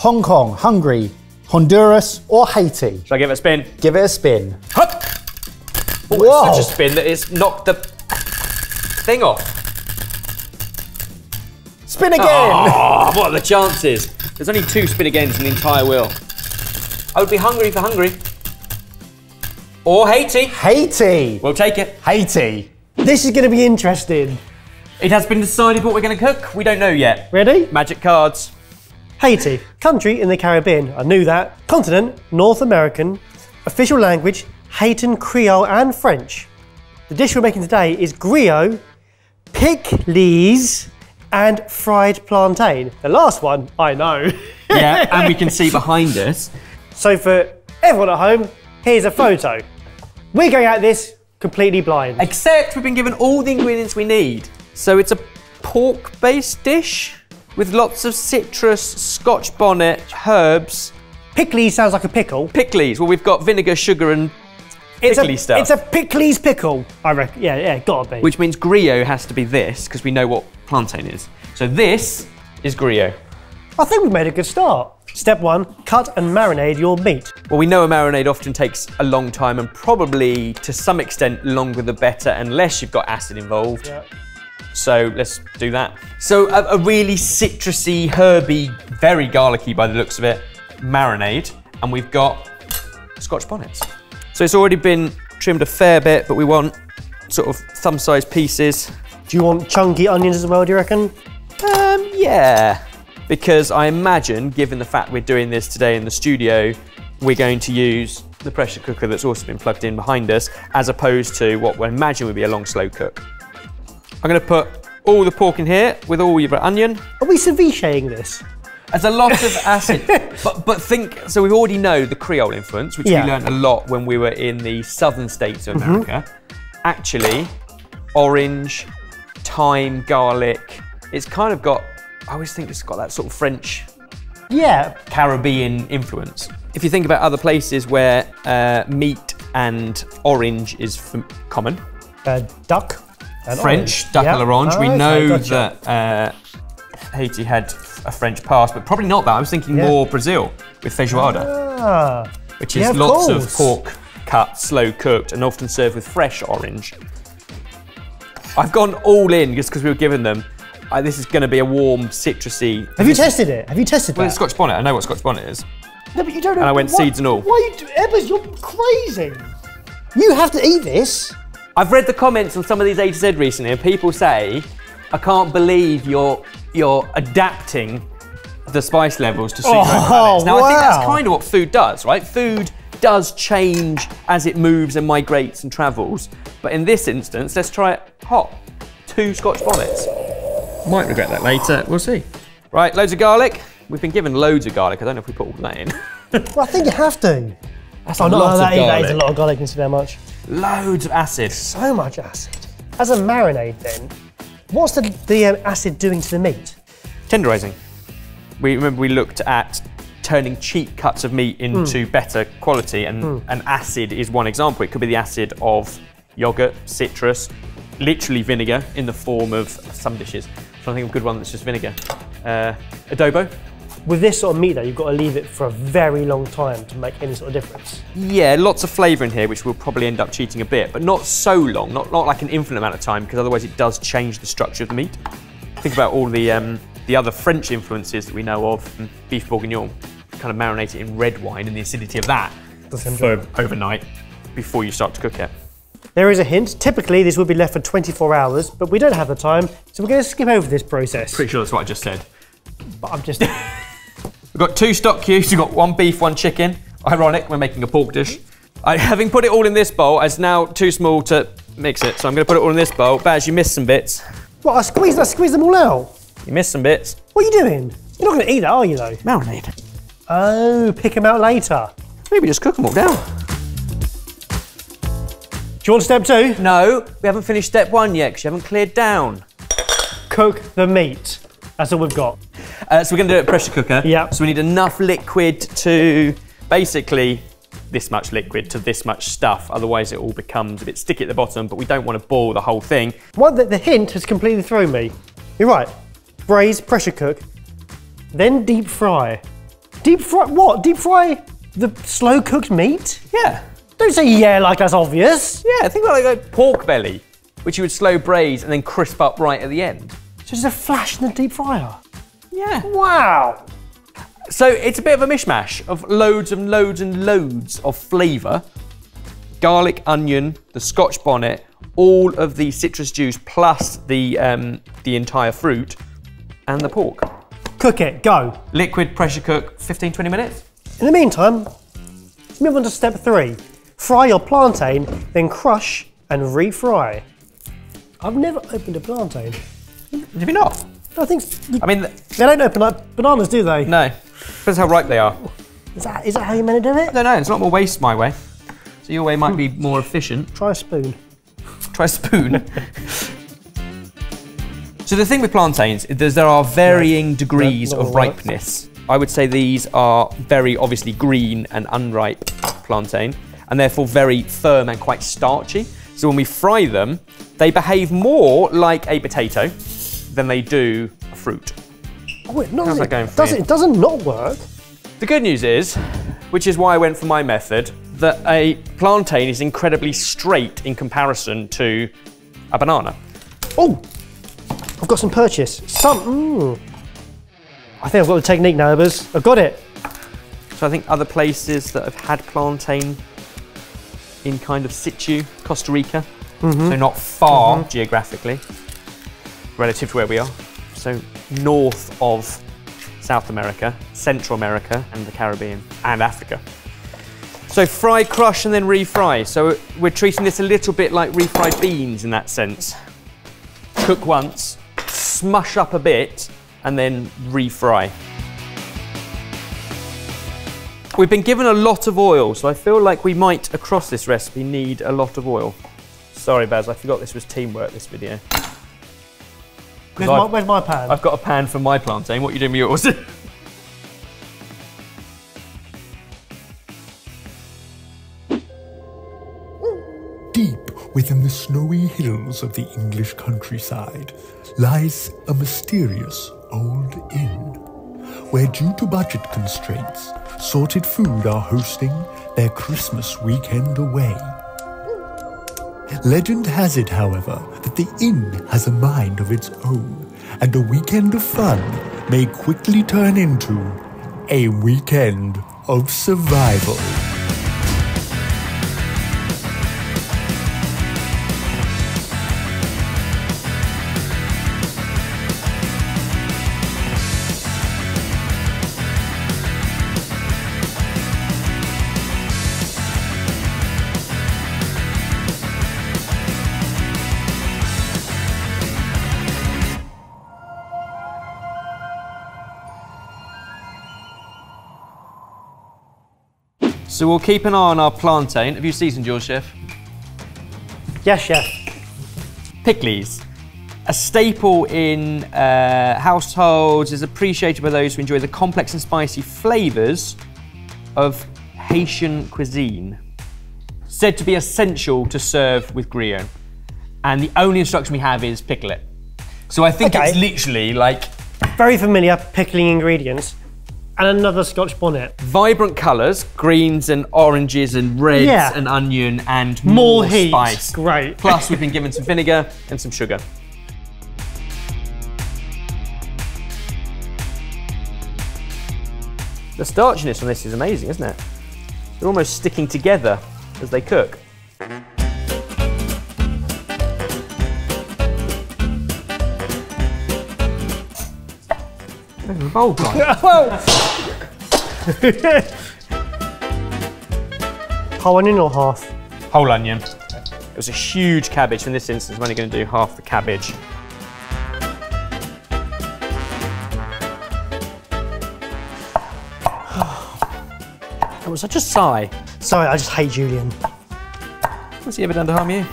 Hong Kong, Hungary, Honduras, or Haiti? Shall I give it a spin? Give it a spin. Hup! Oh, Whoa. it's such a spin that it's knocked the thing off. Spin again! Oh, what are the chances? There's only 2 spin agains in the entire wheel. I would be hungry for Hungary. Or Haiti. Haiti! We'll take it. Haiti. This is going to be interesting. It has been decided what we're going to cook. We don't know yet. Ready? Magic cards. Haiti, country in the Caribbean. I knew that. Continent, North American. Official language, Haitian Creole and French. The dish we're making today is griot, pickles, and fried plantain. The last one, I know. Yeah, and we can see behind us. So for everyone at home, here's a photo. We're going at this completely blind. Except we've been given all the ingredients we need. So it's a pork-based dish with lots of citrus, Scotch bonnet, herbs. Pickles sounds like a pickle. Pickles. Well, we've got vinegar, sugar, and pickly stuff. It's a pickles pickle, I reckon. Yeah, gotta be. Which means griot has to be this, because we know what plantain is. So this is griot. I think we've made a good start. Step 1, cut and marinate your meat. Well, we know a marinade often takes a long time and probably, to some extent, longer the better, unless you've got acid involved. Yeah. So let's do that. So a really citrusy, herby, very garlicky by the looks of it, marinade. And we've got Scotch bonnets. So it's already been trimmed a fair bit, but we want sort of thumb-sized pieces. Do you want chunky onions as well, do you reckon? Yeah. Because I imagine, given the fact we're doing this today in the studio, we're going to use the pressure cooker that's also been plugged in behind us, as opposed to what we imagine would be a long, slow cook. I'm going to put all the pork in here with all your onion. Are we cevicheing this? There's a lot of acid, but think, so we already know the Creole influence, which we learned a lot when we were in the southern states of America. Actually, orange, thyme, garlic, it's kind of got, I always think it's got that sort of French, Caribbean influence. If you think about other places where meat and orange is common. Duck and French, orange. duck à l'orange. We know gotcha. that Haiti had a French past, but probably not that. I was thinking more Brazil with feijoada, which is lots of pork cut, slow cooked, and often served with fresh orange. I've gone all in just because we were given them. This is going to be a warm, citrusy. Have you tested it? Have you tested Well, that? it's Scotch bonnet. I know what Scotch bonnet is. No, but you don't know. And I went seeds and all. Why you Ebbers, you're crazy. You have to eat this. I've read the comments on some of these A to Z recently, and people say, I can't believe you're adapting the spice levels to suit your own palates. Now, I think that's kind of what food does, right? Food does change as it moves and migrates and travels. But in this instance, let's try it hot. 2 Scotch bonnets. Might regret that later, we'll see. Right, loads of garlic. We've been given loads of garlic. I don't know if we put all that in. Well, I think you have to. That's a lot of garlic. That is a lot of garlic, consider how much. Loads of acid. So much acid. As a marinade then, what's the acid doing to the meat? Tenderizing. We looked at turning cheap cuts of meat into better quality, and acid is one example. It could be the acid of yogurt, citrus, literally vinegar in the form of some dishes. I'm trying to think of a good one that's just vinegar. Adobo. With this sort of meat though, you've got to leave it for a very long time to make any sort of difference. Yeah, lots of flavour in here, which we'll probably end up cheating a bit, but not so long, not like an infinite amount of time, because otherwise it does change the structure of the meat. Think about all the other French influences that we know of. Beef bourguignon, kind of marinate it in red wine and the acidity of that for overnight before you start to cook it. There is a hint. Typically, this would be left for 24 hours, but we don't have the time, so we're going to skip over this process. Pretty sure that's what I just said. But I'm just... We've got 2 stock cubes, we've got 1 beef, 1 chicken. Ironic, we're making a pork dish. Having put it all in this bowl, it's now too small to mix it, so I'm going to put it all in this bowl. Baz, you missed some bits. What, I squeezed them all out? You missed some bits. What are you doing? You're not going to eat that, are you, though? Marinade. Oh, pick them out later. Maybe just cook them all down. Do you want step 2? No, we haven't finished step 1 yet, because you haven't cleared down. Cook the meat. That's all we've got. So we're going to do it in a pressure cooker. Yeah. So we need enough liquid to basically this much liquid to this much stuff. Otherwise it all becomes a bit sticky at the bottom, but we don't want to boil the whole thing. The hint has completely thrown me. You're right. Braise, pressure cook, then deep fry. Deep fry what? Deep fry the slow cooked meat? Yeah. Don't say yeah like that's obvious. Yeah, think about like pork belly, which you would slow braise and then crisp up right at the end. So just a flash in the deep fryer. Yeah. Wow. So it's a bit of a mishmash of loads and loads and loads of flavour. Garlic, onion, the Scotch bonnet, all of the citrus juice plus the entire fruit and the pork. Cook it, go. Liquid pressure cook, 15-20 minutes. In the meantime, move on to step 3. Fry your plantain, then crush and refry. I've never opened a plantain. Have you not? I think I mean, they don't open like bananas, do they? no. Depends how ripe they are. Is that how you're meant to do it? I don't know, it's a lot more waste my way. So your way might be more efficient. Try a spoon. Try a spoon. So the thing with plantains is there are varying degrees of ripeness. I would say these are very obviously green and unripe plantain, and therefore very firm and quite starchy. So when we fry them, they behave more like a potato than they do a fruit. Oh, it, no, How's that going for you? It doesn't not work. The good news is, which is why I went for my method, that a plantain is incredibly straight in comparison to a banana. Oh, I've got some purchase. I think I've got the technique now, Ebbers. I've got it. So I think other places that have had plantain in kind of situ, Costa Rica, so not far geographically, relative to where we are. So north of South America, Central America, and the Caribbean, and Africa. So fry, crush, and then refry. So we're treating this a little bit like refried beans in that sense. Cook once, smush up a bit, and then refry. We've been given a lot of oil, so I feel like we might, across this recipe, need a lot of oil. Sorry, Baz, I forgot this was teamwork, this video. Where's my pan? I've got a pan for my plantain. What are you doing with yours? Deep within the snowy hills of the English countryside lies a mysterious old inn, where due to budget constraints, Sorted Food are hosting their Christmas weekend away. Legend has it, however, that the inn has a mind of its own, and a weekend of fun may quickly turn into a weekend of survival. So we'll keep an eye on our plantain. Have you seasoned yours, Chef? Yes, Chef. Pickles. A staple in households, is appreciated by those who enjoy the complex and spicy flavours of Haitian cuisine. Said to be essential to serve with griot. And the only instruction we have is pickle it. So I think it's literally like... Very familiar pickling ingredients. And another Scotch bonnet. Vibrant colours, greens and oranges and reds and onion and more heat. Spice. Great. Plus we've been given some vinegar and some sugar. The starchiness on this is amazing, isn't it? They're almost sticking together as they cook. The bowl gone. Whole onion or half? Whole onion. It was a huge cabbage. In this instance, I'm only going to do half the cabbage. That was such a sigh. Sorry, I just hate Julian. What's he ever done to harm you?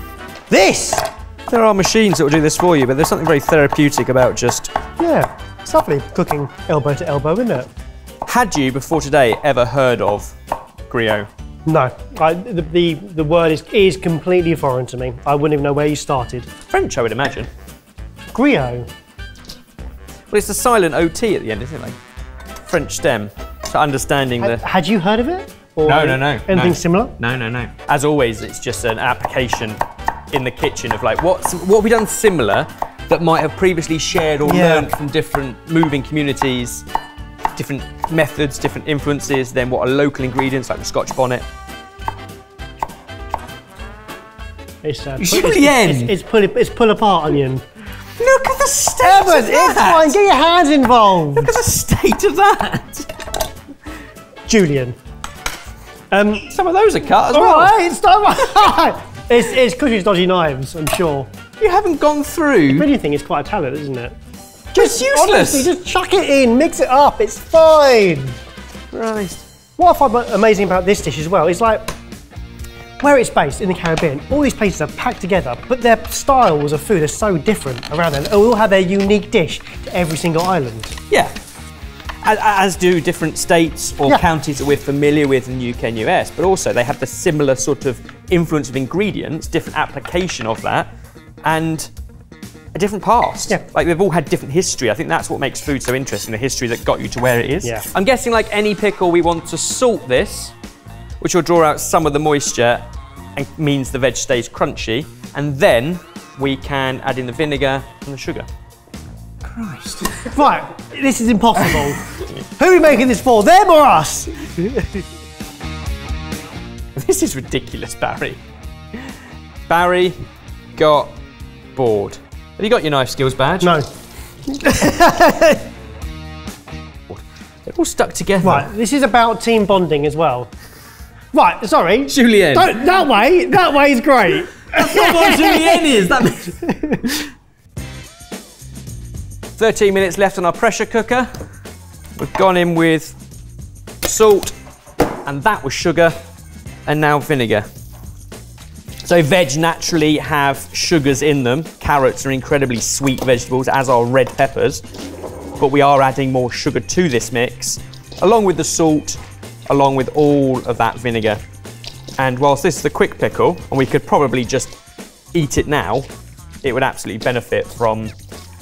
This! There are machines that will do this for you, but there's something very therapeutic about just... Yeah, it's lovely cooking elbow to elbow, isn't it? Had you, before today, ever heard of griot? No, the word is completely foreign to me. I wouldn't even know where you started. French, I would imagine. Griot? Well, it's a silent OT at the end, isn't it? Like French stem. for understanding the... Had you heard of it? Or No. Anything similar? No. As always, it's just an application in the kitchen of like, what have we done similar that might have previously shared or learned from different moving communities, different methods, different influences, then what are local ingredients like the Scotch bonnet. It's Julien! It's pull apart onion. Look at the state of that! It's fine, get your hands involved! Look at the state of that! Julien. Some of those are cut as All well. right, stop. It's Cushion's dodgy knives, I'm sure. You haven't gone through. If anything, it's quite a talent, isn't it? Just useless. Honestly, just chuck it in, mix it up, it's fine. Right. What I find amazing about this dish as well is like, where it's based in the Caribbean, all these places are packed together, but their styles of food are so different around them. They all have their unique dish to every single island. Yeah. As do different states or counties that we're familiar with in the UK and US, but also they have the similar sort of influence of ingredients, different application of that, and a different past. Yeah. Like they've all had different history. I think that's what makes food so interesting, the history that got you to where it is. Yeah. I'm guessing like any pickle, we want to salt this, which will draw out some of the moisture and means the veg stays crunchy. And then we can add in the vinegar and the sugar. Christ. Right, this is impossible. Who are we making this for, them or us? This is ridiculous, Barry. Barry got bored. Have you got your knife skills badge? No. They're all stuck together. Right, this is about team bonding as well. Right, sorry. Julien. Don't, that way is great. That's not what Julien is. That 13 minutes left on our pressure cooker. We've gone in with salt, and that was sugar, and now vinegar. So veg naturally have sugars in them. Carrots are incredibly sweet vegetables, as are red peppers. But we are adding more sugar to this mix, along with the salt, along with all of that vinegar. And whilst this is a quick pickle, and we could probably just eat it now, it would absolutely benefit from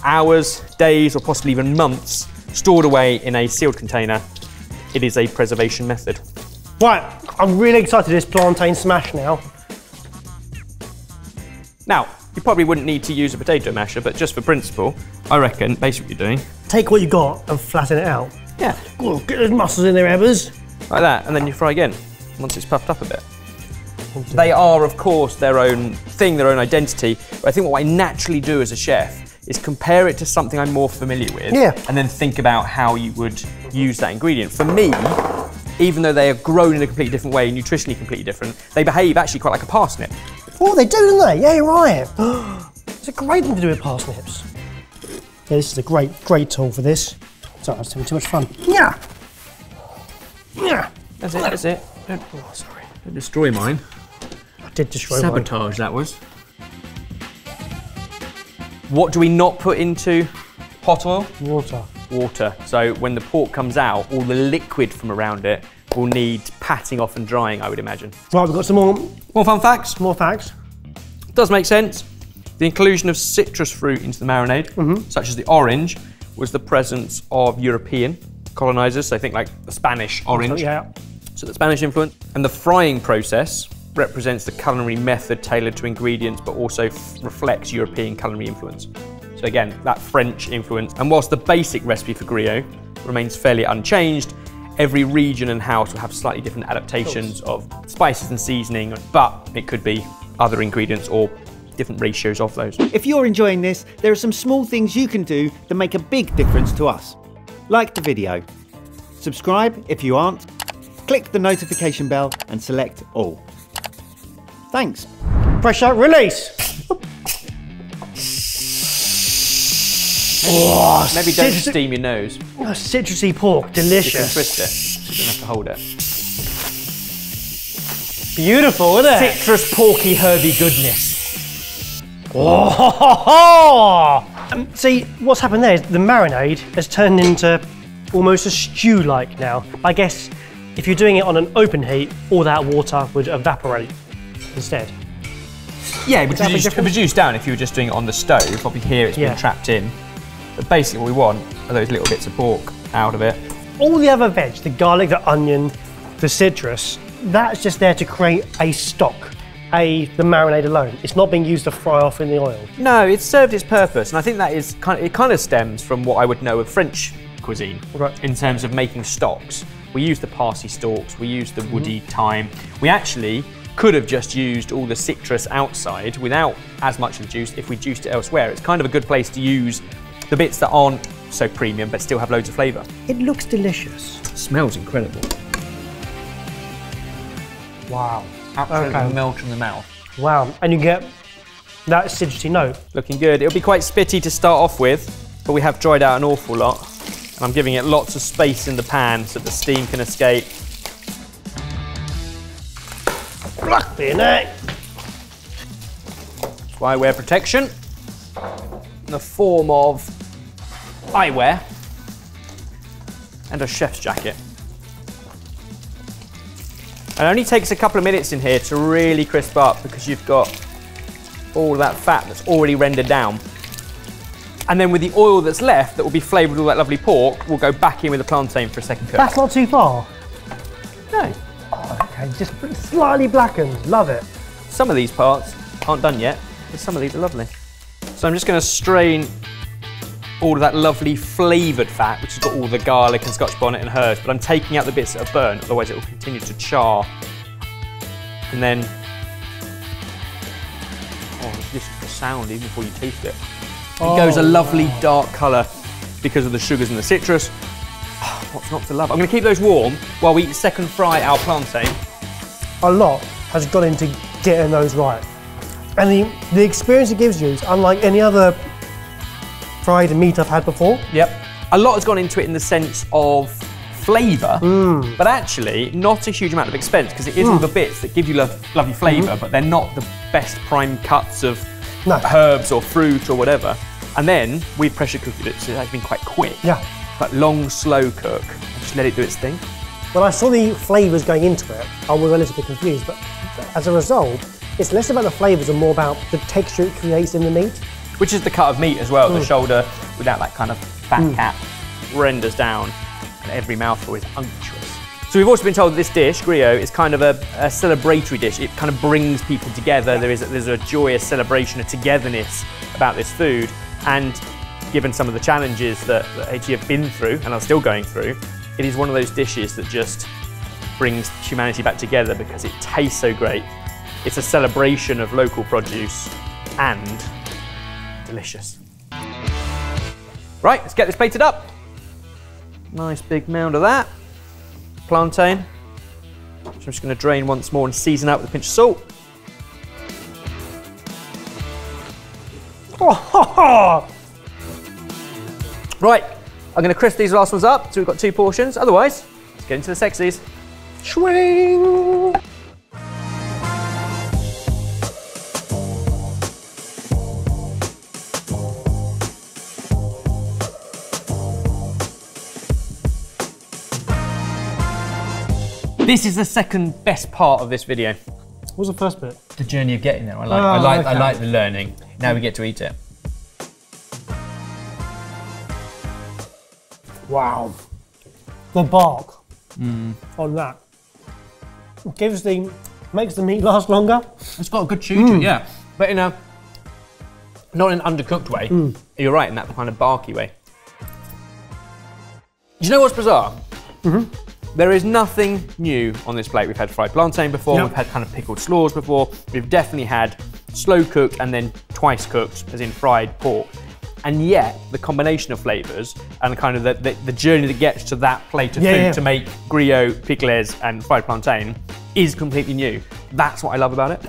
hours, days, or possibly even months stored away in a sealed container. It is a preservation method. Right, I'm really excited for this plantain smash now. Now, you probably wouldn't need to use a potato masher, but just for principle, I reckon basically what you're doing. Take what you got and flatten it out. Yeah. Oh, get those muscles in there, Ebbers. Like that, and then you fry again, once it's puffed up a bit. They are, of course, their own thing, their own identity, but I think what I naturally do as a chef is compare it to something I'm more familiar with, and then think about how you would use that ingredient. For me, even though they are grown in a completely different way, nutritionally completely different, they behave actually quite like a parsnip. Oh, they do, don't they? Yeah, you're right. It's a great thing to do with parsnips. Yeah, this is a great tool for this. Sorry, I was having too much fun. Yeah. Yeah. That's it. Don't destroy mine. I did destroy Sabotage, that was. What do we not put into hot oil? Water. Water. So when the pork comes out, all the liquid from around it will need patting off and drying, I would imagine. Right, we've got some more fun facts. More facts. Does make sense. The inclusion of citrus fruit into the marinade, such as the orange, was the presence of European colonizers. So think like the Spanish orange. Yeah. So the Spanish influence. And the frying process represents the culinary method tailored to ingredients, but also reflects European culinary influence. So again, that French influence. And whilst the basic recipe for griot remains fairly unchanged, every region and house will have slightly different adaptations of spices and seasoning, but it could be other ingredients or different ratios of those. If you're enjoying this, there are some small things you can do that make a big difference to us. Like the video, subscribe if you aren't, click the notification bell and select all. Thanks. Pressure release. Maybe don't steam your nose. Oh, citrusy pork, You can delicious. twist it. You don't have to hold it. Beautiful, isn't it? Citrus, porky, herby goodness. Oh! See, what's happened there is the marinade has turned into almost a stew-like now. I guess if you're doing it on an open heat, all that water would evaporate instead. Yeah, it would reduce down if you were just doing it on the stove. Probably here it's been trapped in. But basically what we want are those little bits of pork out of it. all the other veg, the garlic, the onion, the citrus, that's just there to create a stock, the marinade alone. It's not being used to fry off in the oil. No, it's served its purpose, and I think that is it kind of stems from what I would know of French cuisine, Right. in terms of making stocks. We use the parsley stalks, we use the woody thyme. We actually could have just used all the citrus outside without as much of the juice if we juiced it elsewhere. It's kind of a good place to use the bits that aren't so premium but still have loads of flavour. It looks delicious. It smells incredible. Wow. Absolutely melt in the mouth. Wow, and you get that citrusy note. Looking good. It'll be quite spitty to start off with, but we have dried out an awful lot. And I'm giving it lots of space in the pan so the steam can escape. Be in it. That's why I wear protection in the form of eyewear and a chef's jacket. It only takes a couple of minutes in here to really crisp up because you've got all that fat that's already rendered down. And then with the oil that's left that will be flavoured with all that lovely pork, we'll go back in with the plantain for a second cook. That's not too far. No. Oh, okay, just slightly blackened. Love it. Some of these parts aren't done yet, but some of these are lovely. So I'm just going to strain all of that lovely flavoured fat, which has got all the garlic and scotch bonnet and herbs, but I'm taking out the bits that are burnt, otherwise it will continue to char. And then, oh, this is the sound even before you taste it. It goes a lovely dark colour because of the sugars and the citrus. Oh, what's not to love? I'm going to keep those warm while we second fry our plantain. A lot has gone into getting those right. And the experience it gives you is unlike any other fried meat I've had before. Yep. A lot has gone into it in the sense of flavour, but actually not a huge amount of expense because it is all the bits that give you lovely flavour, but they're not the best prime cuts of herbs or fruit or whatever. And then we pressure cooked it, so it's been quite quick. Yeah. But long, slow cook. Just let it do its thing. When I saw the flavours going into it, I was a little bit confused, but as a result, it's less about the flavours and more about the texture it creates in the meat. Which is the cut of meat as well. The shoulder, without that kind of fat cap, renders down, and every mouthful is unctuous. So we've also been told that this dish, griot, is kind of a celebratory dish. It kind of brings people together. There's a joyous celebration, a togetherness about this food. And given some of the challenges that Haiti have been through and are still going through, it is one of those dishes that just brings humanity back together because it tastes so great. It's a celebration of local produce and delicious. Right, let's get this plated up. Nice big mound of that. Plantain, which I'm just going to drain once more and season out with a pinch of salt. Right, I'm going to crisp these last ones up, so we've got 2 portions. Otherwise, let's get into the sexies. Swing! This is the second best part of this video. What was the first bit? The journey of getting there. I like the learning. Now we get to eat it. Wow. The bark on that makes the meat last longer. It's got a good chew to it, yeah. But not in an undercooked way. You're right, in that kind of barky way. Do you know what's bizarre? There is nothing new on this plate. We've had fried plantain before, we've had kind of pickled slaws before, we've definitely had slow cooked and then twice cooked, as in fried pork. And yet, the combination of flavours and kind of the journey that gets to that plate of food to make griot, pickles and fried plantain is completely new. That's what I love about it.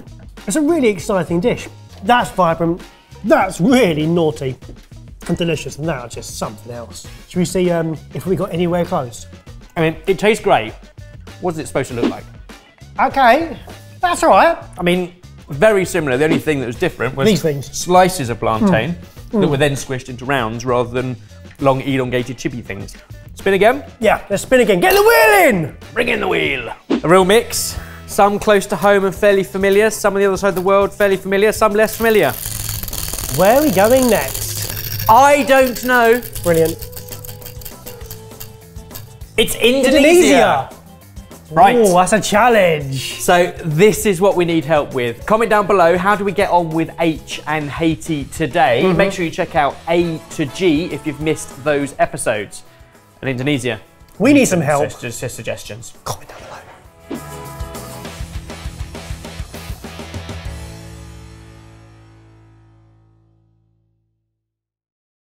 It's a really exciting dish. That's vibrant, that's really naughty and delicious, and that's just something else. Should we see if we got anywhere close? I mean, it tastes great. What's it supposed to look like? Okay, that's all right. I mean, very similar. The only thing that was different was these things. Slices of plantain that were then squished into rounds rather than long elongated chippy things. Spin again? Yeah, let's spin again. Get the wheel in! Bring in the wheel. A real mix. Some close to home and fairly familiar, some on the other side of the world fairly familiar, some less familiar. Where are we going next? I don't know. Brilliant. It's Indonesia. Right. Oh, that's a challenge. So this is what we need help with. Comment down below, how do we get on with H and Haiti today? Make sure you check out A to G if you've missed those episodes. And Indonesia. We need some help. Just suggestions. Comment down below.